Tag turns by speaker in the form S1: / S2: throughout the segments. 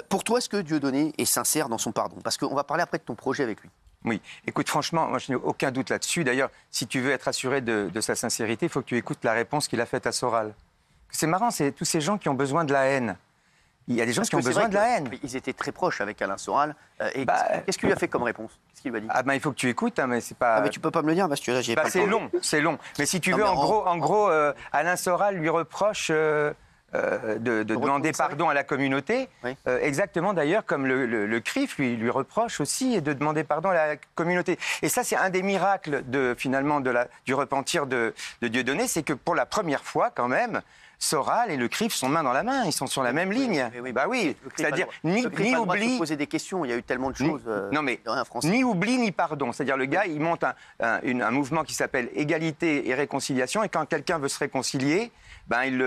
S1: Pour toi, est-ce que Dieudonné est sincère dans son pardon? Parce qu'on va parler après de ton projet avec lui.
S2: Oui, écoute, franchement, moi je n'ai aucun doute là-dessus. D'ailleurs, si tu veux être assuré de sa sincérité, il faut que tu écoutes la réponse qu'il a faite à Soral. C'est marrant, c'est tous ces gens qui ont besoin de la haine. Il y a des gens qui ont besoin de la haine.
S1: Ils étaient très proches avec Alain Soral. Qu'est-ce qu'il lui a fait comme réponse? Qu'est-ce qu'il lui a dit?
S2: Ah ben il faut que tu écoutes, hein, mais c'est pas.
S1: Ah mais tu peux pas me le dire parce que là j'ai pas.
S2: C'est long, c'est long. Mais si tu veux, en gros, Alain Soral lui reproche de demander pardon à la communauté. Oui. Exactement d'ailleurs comme le CRIF lui reproche aussi de demander pardon à la communauté. Et ça, c'est un des miracles finalement du repentir de Dieudonné, c'est que pour la première fois quand même, Soral et le CRIF sont main dans la main, ils sont sur la même ligne.
S1: Oui,
S2: bah oui, c'est-à-dire ni oubli,
S1: de poser des questions, il y a eu tellement de choses.
S2: Non mais ni oubli ni pardon, c'est-à-dire le gars il monte un mouvement qui s'appelle égalité et réconciliation, et quand quelqu'un veut se réconcilier, ben il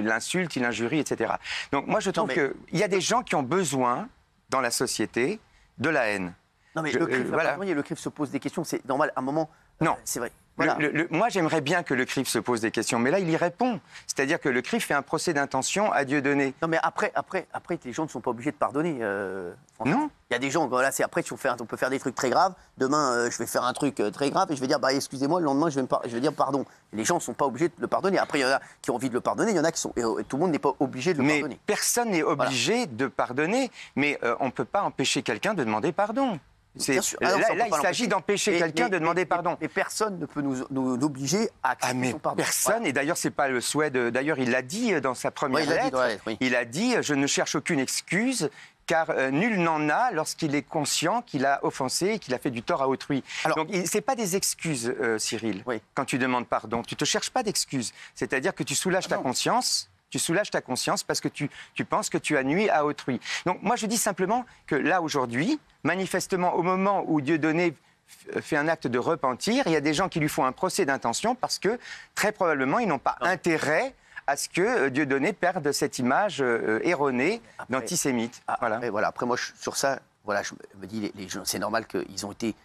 S2: l'insulte, il l'injurie, etc. Donc moi je trouve qu'il y a des gens qui ont besoin dans la société de la haine.
S1: Non mais le CRIF se pose des questions, c'est normal. À un moment,
S2: non,
S1: c'est vrai. Voilà.
S2: Moi, j'aimerais bien que le CRIF se pose des questions, mais là, il y répond. C'est-à-dire que le CRIF fait un procès d'intention à Dieudonné.
S1: Non, mais après, les gens ne sont pas obligés de pardonner.
S2: Non.
S1: Il y a des gens, voilà, c'est après, on peut faire des trucs très graves. Demain, je vais faire un truc très grave et je vais dire, excusez-moi, le lendemain, je vais dire pardon. Les gens ne sont pas obligés de le pardonner. Après, il y en a qui ont envie de le pardonner, il y en a qui sont. Et tout le monde n'est pas obligé de le pardonner.
S2: Personne n'est obligé de pardonner, mais on ne peut pas empêcher quelqu'un de demander pardon. Là, il s'agit d'empêcher quelqu'un de demander pardon.
S1: Mais personne ne peut nous obliger à accepter son pardon.
S2: Personne, voilà. Et d'ailleurs, c'est pas le souhait de... D'ailleurs, il l'a dit dans sa première lettre. Il a dit « Je ne cherche aucune excuse ». Car nul n'en a lorsqu'il est conscient qu'il a offensé et qu'il a fait du tort à autrui. Alors, donc, ce n'est pas des excuses, Cyril, quand tu demandes pardon. Tu ne te cherches pas d'excuses. C'est-à-dire que tu soulages ta conscience. Tu soulages ta conscience parce que tu penses que tu as nui à autrui. Donc moi, je dis simplement que là, aujourd'hui, manifestement, au moment où Dieudonné fait un acte de repentir, il y a des gens qui lui font un procès d'intention parce que, très probablement, ils n'ont pas intérêt à ce que Dieudonné perde cette image erronée d'antisémite.
S1: Après, moi, sur ça, je me dis, les gens, c'est normal qu'ils ont été...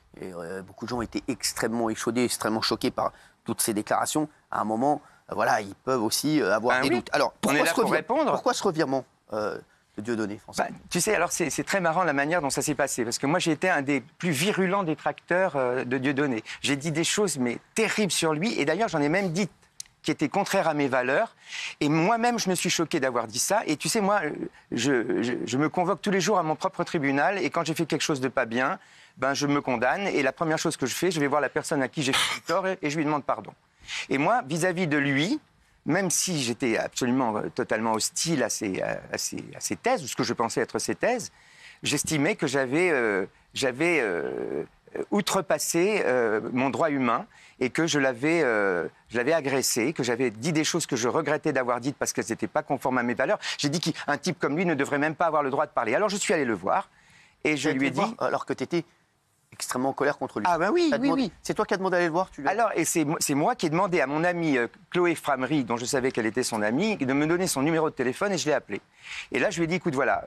S1: beaucoup de gens ont été extrêmement échaudés, extrêmement choqués par toutes ces déclarations. À un moment... ils peuvent aussi avoir des doutes. Alors, pourquoi ce revirement de Dieudonné, François?
S2: Tu sais, alors c'est très marrant la manière dont ça s'est passé, parce que moi j'ai été un des plus virulents détracteurs de Dieudonné. J'ai dit des choses mais terribles sur lui, et d'ailleurs j'en ai même dit qui étaient contraires à mes valeurs, et moi-même je me suis choqué d'avoir dit ça. Et tu sais, moi, je me convoque tous les jours à mon propre tribunal, et quand j'ai fait quelque chose de pas bien, je me condamne, et la première chose que je fais, je vais voir la personne à qui j'ai fait du tort, et je lui demande pardon. Et moi, vis-à-vis de lui, même si j'étais absolument totalement hostile à ses thèses, ou ce que je pensais être ses thèses, j'estimais que j'avais outrepassé mon droit humain et que je l'avais agressé, que j'avais dit des choses que je regrettais d'avoir dites parce qu'elles n'étaient pas conformes à mes valeurs. J'ai dit qu'un type comme lui ne devrait même pas avoir le droit de parler. Alors je suis allé le voir et je lui ai dit...
S1: Alors que tu étais... extrêmement en colère contre lui.
S2: Ah ben oui.
S1: C'est toi qui as demandé d'aller le voir,
S2: Alors, et c'est moi qui ai demandé à mon amie Chloé Framery, dont je savais qu'elle était son amie, de me donner son numéro de téléphone, et je l'ai appelé. Et là, je lui ai dit, écoute, voilà,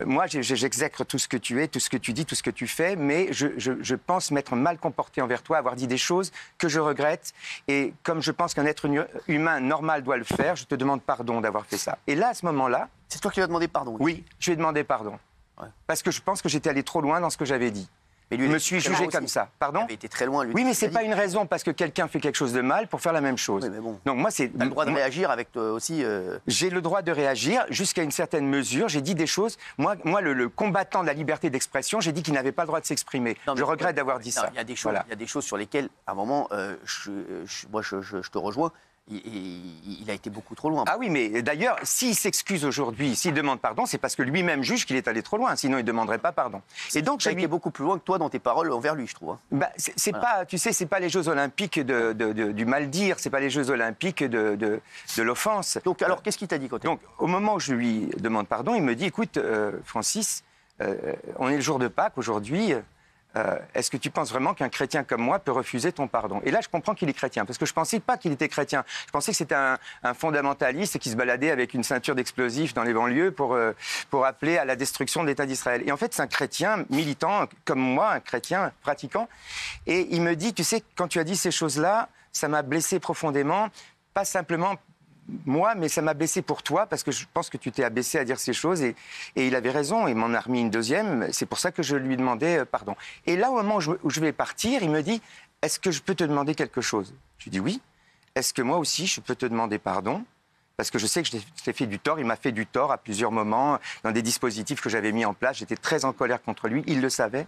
S2: moi, j'exècre tout ce que tu es, tout ce que tu dis, tout ce que tu fais, mais je pense m'être mal comporté envers toi, avoir dit des choses que je regrette, et comme je pense qu'un être humain normal doit le faire, je te demande pardon d'avoir fait ça. Et là, à ce moment-là...
S1: C'est toi qui lui as demandé pardon?
S2: Oui, je lui ai demandé pardon. Ouais. Parce que je pense que j'étais allé trop loin dans ce que j'avais dit.
S1: Mais lui,
S2: je me suis jugé comme ça. Pardon?
S1: Il avait été très loin, lui.
S2: Oui, mais c'est pas une raison parce que quelqu'un fait quelque chose de mal pour faire la même chose.
S1: Oui, mais bon.
S2: Donc moi, c'est.
S1: T'as le droit de réagir avec toi aussi.
S2: J'ai le droit de réagir jusqu'à une certaine mesure. J'ai dit des choses. Moi, le combattant de la liberté d'expression, j'ai dit qu'il n'avait pas le droit de s'exprimer. Je regrette d'avoir dit ça.
S1: Il y a des choses. Il y a des choses sur lesquelles, à un moment, moi, je te rejoins. Il a été beaucoup trop loin.
S2: Ah oui, mais d'ailleurs, s'il s'excuse aujourd'hui, s'il demande pardon, c'est parce que lui-même juge qu'il est allé trop loin. Sinon, il ne demanderait pas pardon.
S1: Et donc, j'ai été beaucoup plus loin que toi dans tes paroles envers lui, je trouve.
S2: C'est pas, tu sais, c'est pas les Jeux Olympiques du mal dire, c'est pas les Jeux Olympiques de l'offense.
S1: Donc, alors, qu'est-ce qu'il t'a dit quand
S2: Donc, au moment où je lui demande pardon, il me dit, écoute, Francis, on est le jour de Pâques aujourd'hui. Est-ce que tu penses vraiment qu'un chrétien comme moi peut refuser ton pardon? Et là, je comprends qu'il est chrétien, parce que je ne pensais pas qu'il était chrétien. Je pensais que c'était un fondamentaliste qui se baladait avec une ceinture d'explosifs dans les banlieues pour appeler à la destruction de l'État d'Israël. Et en fait, c'est un chrétien militant comme moi, un chrétien pratiquant. Et il me dit, tu sais, quand tu as dit ces choses-là, ça m'a blessé profondément, pas simplement moi, mais ça m'a blessé pour toi, parce que je pense que tu t'es abaissé à dire ces choses, et il avait raison, il m'en a remis une deuxième, c'est pour ça que je lui demandais pardon. Et là, au moment où je vais partir, il me dit, est-ce que je peux te demander quelque chose? Je lui dis oui. Est-ce que moi aussi, je peux te demander pardon? Parce que je sais que je t'ai fait du tort, il m'a fait du tort à plusieurs moments, dans des dispositifs que j'avais mis en place, j'étais très en colère contre lui, il le savait.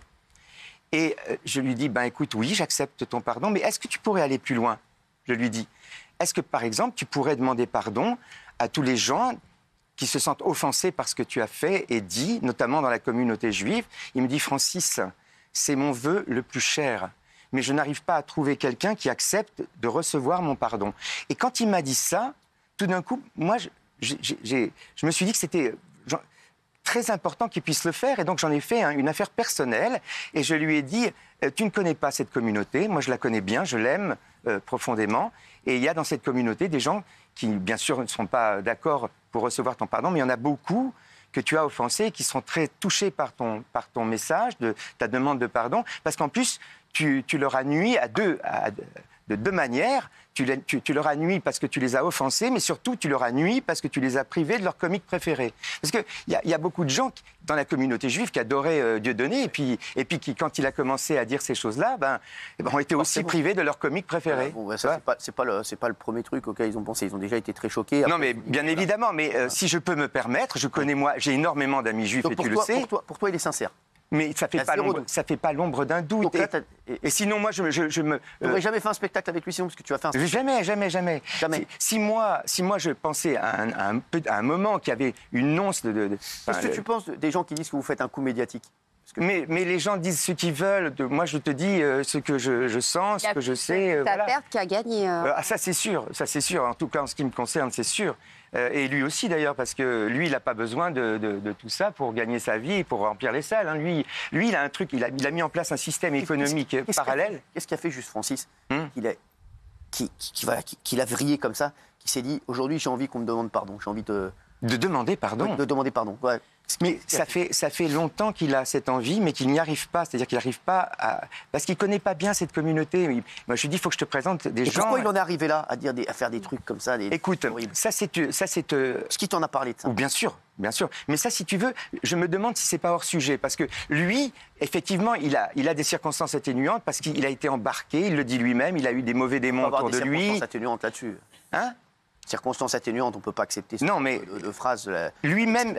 S2: Et je lui dis, ben écoute, oui, j'accepte ton pardon, mais est-ce que tu pourrais aller plus loin? Je lui dis, est-ce que par exemple, tu pourrais demander pardon à tous les gens qui se sentent offensés par ce que tu as fait et dit, notamment dans la communauté juive? Il me dit, Francis, c'est mon vœu le plus cher, mais je n'arrive pas à trouver quelqu'un qui accepte de recevoir mon pardon. Et quand il m'a dit ça, tout d'un coup, moi, je me suis dit que c'était très important qu'il puisse le faire, et donc j'en ai fait une affaire personnelle, et je lui ai dit, tu ne connais pas cette communauté, moi je la connais bien, je l'aime profondément, et il y a dans cette communauté des gens qui, bien sûr, ne sont pas d'accord pour recevoir ton pardon, mais il y en a beaucoup que tu as offensés, qui sont très touchés par ton message, de ta demande de pardon, parce qu'en plus, tu leur as nui de deux manières. Tu leur as nui parce que tu les as offensés, mais surtout, tu leur as nui parce que tu les as privés de leur comique préféré. Parce qu'il y a beaucoup de gens dans la communauté juive qui adoraient Dieudonné, et puis qui, quand il a commencé à dire ces choses-là, ont été aussi privés de leur comique préféré.
S1: Ça, c'est pas le premier truc auquel ils ont pensé. Ils ont déjà été très choqués.
S2: Non, mais bien évidemment. Mais si je peux me permettre, j'ai énormément d'amis juifs, et tu le sais.
S1: Pour toi, il est sincère.
S2: Mais ça fait pas l'ombre d'un doute. Et sinon, moi, je me... Tu
S1: n'aurais jamais fait un spectacle avec lui, sinon, parce que tu as fait un spectacle.
S2: Jamais. Si moi, je pensais à un moment qu'il y avait une once de...
S1: Qu'est-ce que tu penses des gens qui disent que vous faites un coup médiatique?
S2: Mais les gens disent ce qu'ils veulent. Moi, je te dis ce que je sens, ce que je sais.
S3: C'est ta perte qui a gagné.
S2: Ça, c'est sûr. En tout cas, en ce qui me concerne, c'est sûr. Et lui aussi, d'ailleurs, parce que lui, il n'a pas besoin de tout ça pour gagner sa vie et pour remplir les salles. Hein. Lui, il a un truc, il a mis en place un système économique parallèle.
S1: Qu'est-ce qu'a fait juste Francis qu'il a vrillé comme ça, qui s'est dit, aujourd'hui, j'ai envie qu'on me demande pardon. J'ai envie de
S2: demander pardon.
S1: De demander pardon, ouais.
S2: Mais ça fait longtemps qu'il a cette envie, mais qu'il n'y arrive pas. C'est-à-dire qu'il n'arrive pas à... Parce qu'il ne connaît pas bien cette communauté. Moi, je lui dis, il faut que je te présente des gens...
S1: Pourquoi il en est arrivé là, à faire des trucs comme ça?
S2: Écoute, ça c'est...
S1: Est-ce qu'il t'en a parlé de ça?
S2: Bien sûr. Mais ça, si tu veux, je me demande si c'est pas hors sujet. Parce que lui, effectivement, il a des circonstances atténuantes, parce qu'il a été embarqué, il le dit lui-même, il a eu des mauvais démons autour de lui.
S1: Il y a des circonstances atténuantes là-dessus.
S2: Hein?
S1: Circonstances atténuantes, on ne peut pas accepter ce genre de phrase.
S2: Lui-même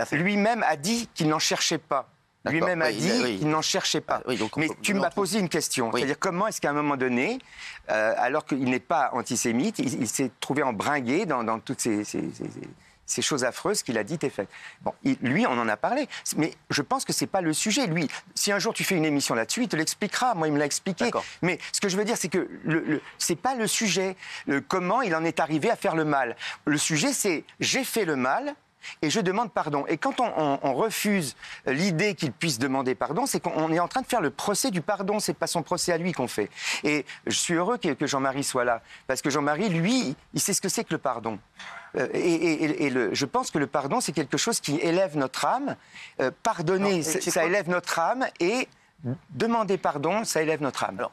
S2: a dit qu'il n'en cherchait pas. Lui-même a dit qu'il n'en cherchait pas. Mais tu m'as posé une question. C'est-à-dire, comment est-ce qu'à un moment donné, alors qu'il n'est pas antisémite, il s'est trouvé embringué dans toutes ces choses affreuses qu'il a dites et faites. Bon, lui, on en a parlé. Mais je pense que ce n'est pas le sujet. Lui, si un jour tu fais une émission là-dessus, il te l'expliquera. Moi, il me l'a expliqué. Mais ce que je veux dire, c'est que ce n'est pas le sujet. Comment il en est arrivé à faire le mal. Le sujet, c'est j'ai fait le mal et je demande pardon. Et quand on refuse l'idée qu'il puisse demander pardon, c'est qu'on est en train de faire le procès du pardon. C'est pas son procès à lui qu'on fait. Et je suis heureux que Jean-Marie soit là. Parce que Jean-Marie, lui, il sait ce que c'est que le pardon. Je pense que le pardon, c'est quelque chose qui élève notre âme. Pardonner, ça élève notre âme. Et demander pardon, ça élève notre âme.